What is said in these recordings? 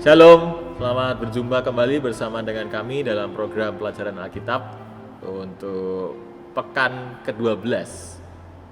Shalom, selamat berjumpa kembali bersama dengan kami dalam program pelajaran Alkitab untuk pekan ke-12.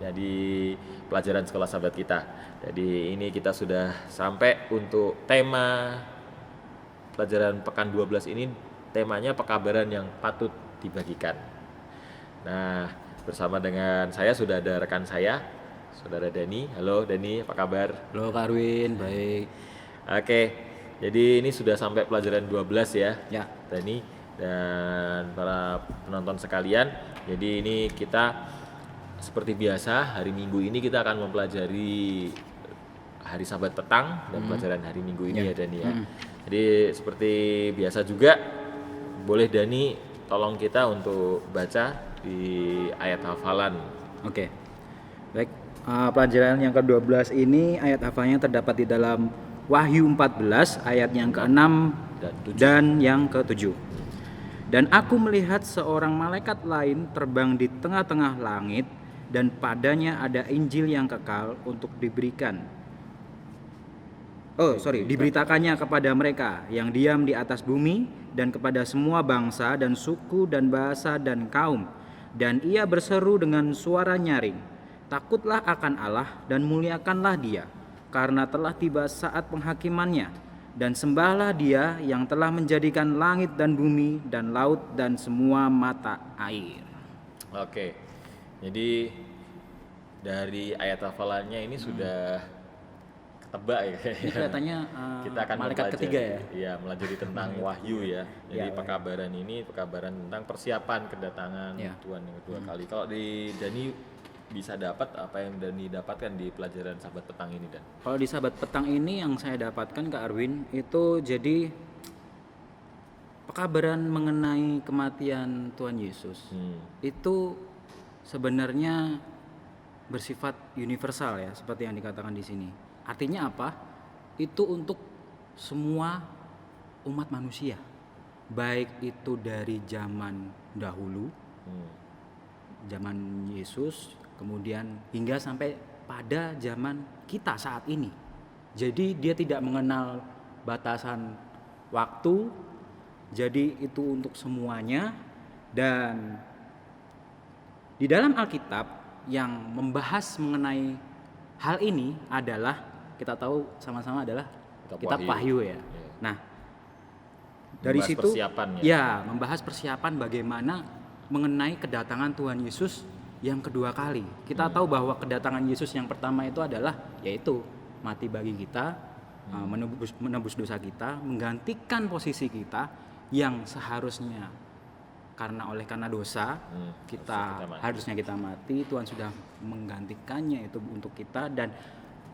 Jadi pelajaran sekolah sahabat kita. Jadi ini kita sudah sampai untuk tema pelajaran pekan 12 ini, temanya pekabaran yang patut dibagikan. Nah, bersama dengan saya sudah ada rekan saya, Saudara Dani. Halo Dani, apa kabar? Halo Kak Arwin, baik. Oke, jadi ini sudah sampai pelajaran 12 ya, Ya, Dani dan para penonton sekalian. Jadi ini kita seperti biasa, hari Minggu ini kita akan mempelajari hari Sabat petang dan pelajaran hari Minggu ini ya Dani ya. Jadi seperti biasa juga, boleh Dani tolong kita untuk baca di ayat hafalan. oke. Baik, pelajaran yang ke-12 ini ayat hafalnya terdapat di dalam Wahyu 14 ayat yang ke-6 Dan 7. dan yang ke-7. Dan aku melihat seorang malaikat lain terbang di tengah-tengah langit, dan padanya ada Injil yang kekal untuk diberitakannya kepada mereka yang diam di atas bumi, dan kepada semua bangsa dan suku dan bahasa dan kaum. Dan ia berseru dengan suara nyaring, takutlah akan Allah dan muliakanlah Dia, karena telah tiba saat penghakimannya. Dan sembahlah Dia yang telah menjadikan langit dan bumi dan laut dan semua mata air. Oke, jadi dari ayat hafalannya ini sudah ketebak ya. Ini kelihatannya Kita akan malaikat mempelajari, ketiga ya. Iya, melajari tentang wahyu ya. Jadi Ya, pekabaran ini pekabaran tentang persiapan kedatangan Ya. Tuhan yang kedua kali. Kalau di Dani bisa dapat apa yang Dani dapatkan di pelajaran Sabat petang ini, Dan? Kalau di Sabat petang ini yang saya dapatkan Kak Arwin itu jadi pekabaran mengenai kematian Tuhan Yesus. Itu sebenarnya bersifat universal ya, seperti yang dikatakan di sini. Artinya apa? Itu untuk semua umat manusia, baik itu dari zaman dahulu, zaman Yesus, kemudian hingga sampai pada zaman kita saat ini. Jadi dia tidak mengenal batasan waktu, jadi itu untuk semuanya. Dan di dalam Alkitab yang membahas mengenai hal ini adalah, kita tahu sama-sama adalah Kitab Wahyu ya. Nah, dari Membahas situ persiapan ya. ya membahas persiapan bagaimana mengenai kedatangan Tuhan Yesus yang kedua kali. Kita tahu bahwa kedatangan Yesus yang pertama itu adalah yaitu mati bagi kita, menebus dosa kita, menggantikan posisi kita yang seharusnya karena dosa kita harusnya kita mati. Tuhan sudah menggantikannya itu untuk kita. Dan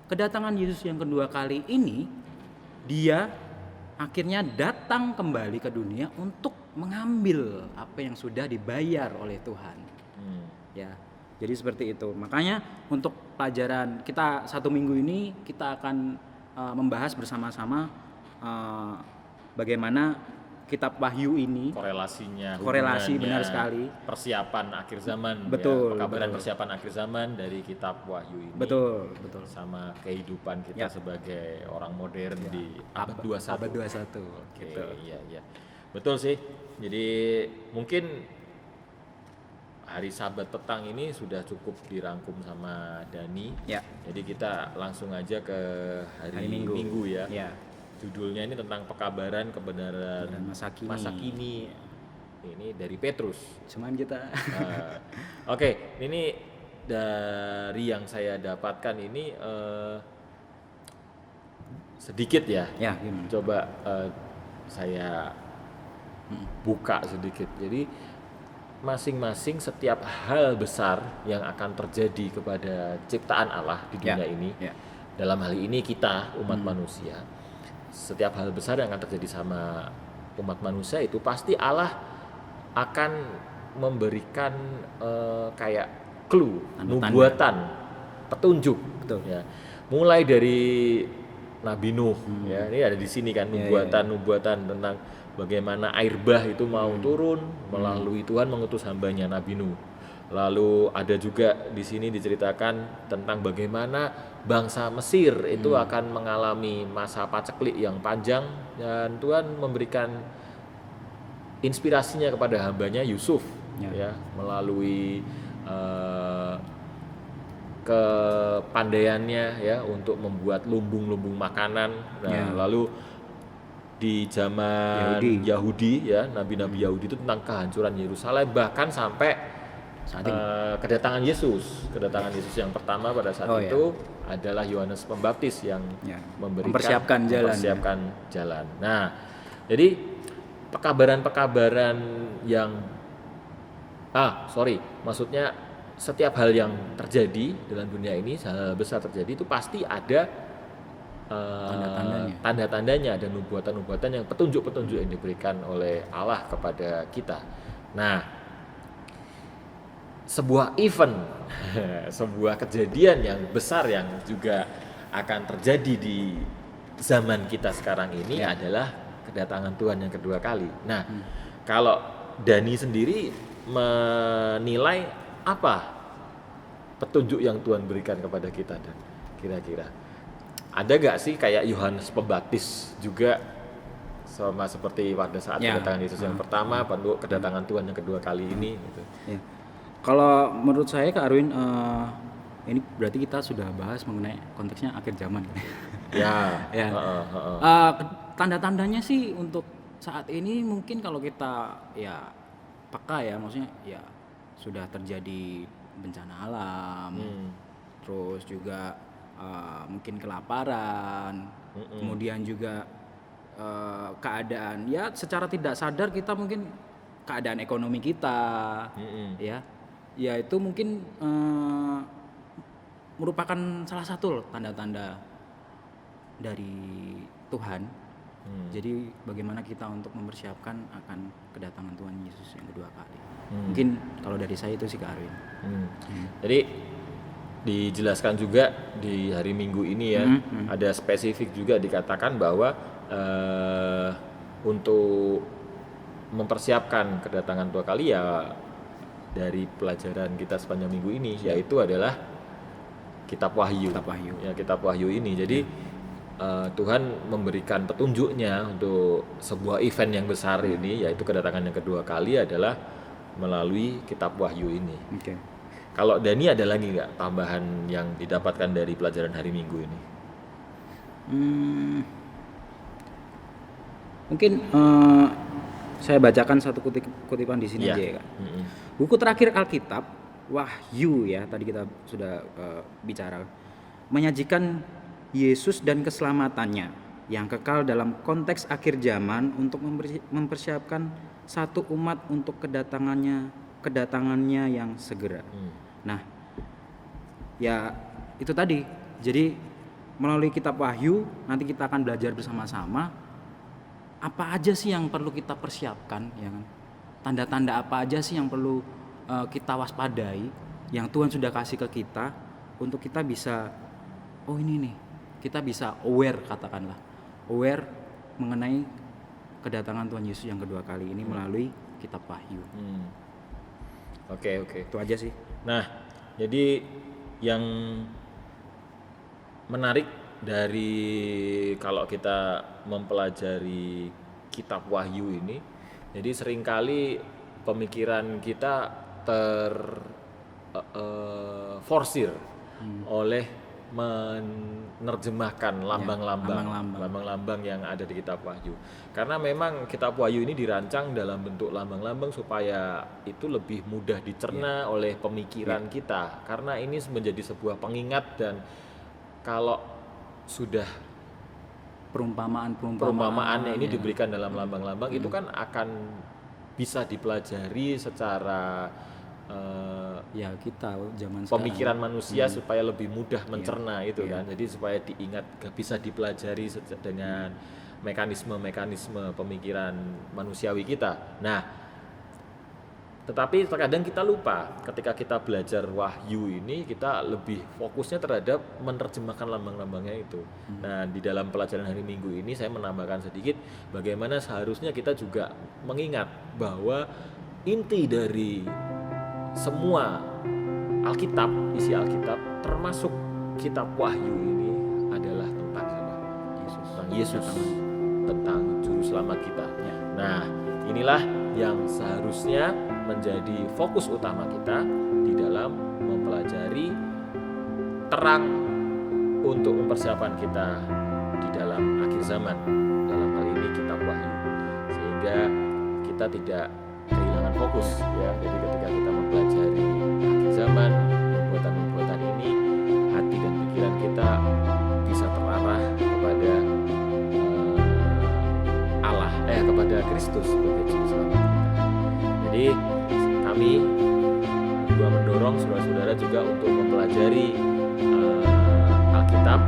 kedatangan Yesus yang kedua kali ini, dia akhirnya datang kembali ke dunia untuk mengambil apa yang sudah dibayar oleh Tuhan. Ya, jadi seperti itu. Makanya untuk pelajaran kita satu minggu ini kita akan membahas bersama-sama bagaimana Kitab Wahyu ini Korelasi benar hubungannya, sekali. persiapan akhir zaman Betul, ya, pekabaran betul. persiapan akhir zaman dari Kitab Wahyu ini Betul. sama kehidupan kita Ya. sebagai orang modern di abad 21. Abad 21. Oke, Gitu. iya. Betul sih. Jadi mungkin hari Sabat petang ini sudah cukup dirangkum sama Dani. Ya. Jadi kita langsung aja ke hari, Hari Minggu. Minggu ya. Ya. Judulnya ini tentang pekabaran kebenaran Dan masa kini. Ini dari Petrus. Cuman kita Oke, ini dari yang saya dapatkan ini sedikit ya. ya gimana? Coba saya buka sedikit. Jadi masing-masing setiap hal besar yang akan terjadi kepada ciptaan Allah di dunia ini, Ya. dalam hal ini kita umat manusia, setiap hal besar yang akan terjadi sama umat manusia itu pasti Allah akan memberikan kayak clue, Tanda-tanda. nubuatan, petunjuk. Betul. Ya. Mulai dari Nabi Nuh, ya ini ada di sini kan nubuatan tentang bagaimana air bah itu mau turun melalui Tuhan mengutus hambanya Nabi Nuh. Lalu ada juga di sini diceritakan tentang bagaimana bangsa Mesir itu akan mengalami masa paceklik yang panjang, dan Tuhan memberikan inspirasinya kepada hambanya Yusuf, ya, melalui kepandaiannya ya untuk membuat lumbung-lumbung makanan. Nah, lalu di zaman Yahudi ya, nabi-nabi Yahudi itu tentang kehancuran Yerusalem, bahkan sampai kedatangan Yesus yang pertama pada saat itu adalah Yohanes Pembaptis yang mempersiapkan jalan. Nah, jadi pekabaran-pekabaran yang maksudnya setiap hal yang terjadi dalam dunia ini, hal besar terjadi itu pasti ada tanda-tandanya, ada nubuatan-nubuatan yang petunjuk-petunjuk yang diberikan oleh Allah kepada kita. Nah, sebuah event, sebuah kejadian yang besar yang juga akan terjadi di zaman kita sekarang ini adalah kedatangan Tuhan yang kedua kali. Nah, kalau Dani sendiri menilai apa petunjuk yang Tuhan berikan kepada kita, dan kira-kira ada gak sih kayak Yohanes Pembaptis juga sama seperti pada saat kedatangan Yesus yang pertama, kedatangan Tuhan yang kedua kali ini gitu. Kalau menurut saya Kak Arwin, ini berarti kita sudah bahas mengenai konteksnya akhir zaman. Tanda-tandanya sih untuk saat ini mungkin kalau kita peka ya, maksudnya ya sudah terjadi bencana alam, terus juga mungkin kelaparan, kemudian juga keadaan ya secara tidak sadar kita mungkin keadaan ekonomi kita ya itu mungkin merupakan salah satu tanda-tanda dari Tuhan. Jadi bagaimana kita untuk mempersiapkan akan kedatangan Tuhan Yesus yang kedua kali. Mungkin kalau dari saya itu sih Kak Arwin. Jadi dijelaskan juga di hari Minggu ini ya, ada spesifik juga dikatakan bahwa untuk mempersiapkan kedatangan dua kali ya, dari pelajaran kita sepanjang minggu ini yaitu adalah Kitab Wahyu. Ya, Kitab Wahyu ini. Jadi Tuhan memberikan petunjuknya untuk sebuah event yang besar ini, yaitu kedatangan yang kedua kali adalah melalui Kitab Wahyu ini. Kalau Dani ada lagi nggak tambahan yang didapatkan dari pelajaran hari Minggu ini? Mungkin saya bacakan satu kutipan di sini aja ya Kak. Buku terakhir Alkitab, Wahyu ya, tadi kita sudah bicara, menyajikan Yesus dan keselamatannya yang kekal dalam konteks akhir zaman untuk mempersiapkan satu umat untuk kedatangannya yang segera. Nah, ya itu tadi. Jadi melalui Kitab Wahyu nanti kita akan belajar bersama-sama apa aja sih yang perlu kita persiapkan, ya kan? Tanda-tanda apa aja sih yang perlu kita waspadai, yang Tuhan sudah kasih ke kita untuk kita bisa, oh ini nih, kita bisa aware, katakanlah aware mengenai kedatangan Tuhan Yesus yang kedua kali ini melalui Kitab Wahyu. Oke. Itu aja sih. Nah, jadi yang menarik dari kalau kita mempelajari Kitab Wahyu ini, jadi seringkali pemikiran kita terforsir oleh menerjemahkan lambang-lambang yang ada di Kitab Wahyu. Karena memang Kitab Wahyu ini dirancang dalam bentuk lambang-lambang supaya itu lebih mudah dicerna oleh pemikiran kita. Karena ini menjadi sebuah pengingat, dan kalau sudah perumpamaannya ini diberikan dalam lambang-lambang, itu kan akan bisa dipelajari secara kita zaman pemikiran manusia supaya lebih mudah mencerna itu kan. Jadi supaya diingat, bisa dipelajari dengan mekanisme pemikiran manusiawi kita. Nah, tetapi terkadang kita lupa ketika kita belajar Wahyu ini, kita lebih fokusnya terhadap menerjemahkan lambang-lambangnya itu. Nah, di dalam pelajaran hari Minggu ini saya menambahkan sedikit bagaimana seharusnya kita juga mengingat bahwa inti dari semua Alkitab, isi Alkitab termasuk kitab Wahyu ini adalah tentang siapa? Yesus. Tentang Yesus, tentang juru selamat kita. Nah, inilah yang seharusnya menjadi fokus utama kita di dalam mempelajari terang untuk mempersiapkan kita di dalam akhir zaman, dalam hal ini kitab Wahyu, sehingga kita tidak kehilangan fokus ya. Jadi ketika kita mempelajari akhir zaman, nubuatan-nubuatan ini, hati dan pikiran kita bisa terarah kepada Allah, kepada Kristus sebagai juru selamat kita. Jadi kami juga mendorong saudara-saudara juga untuk mempelajari Alkitab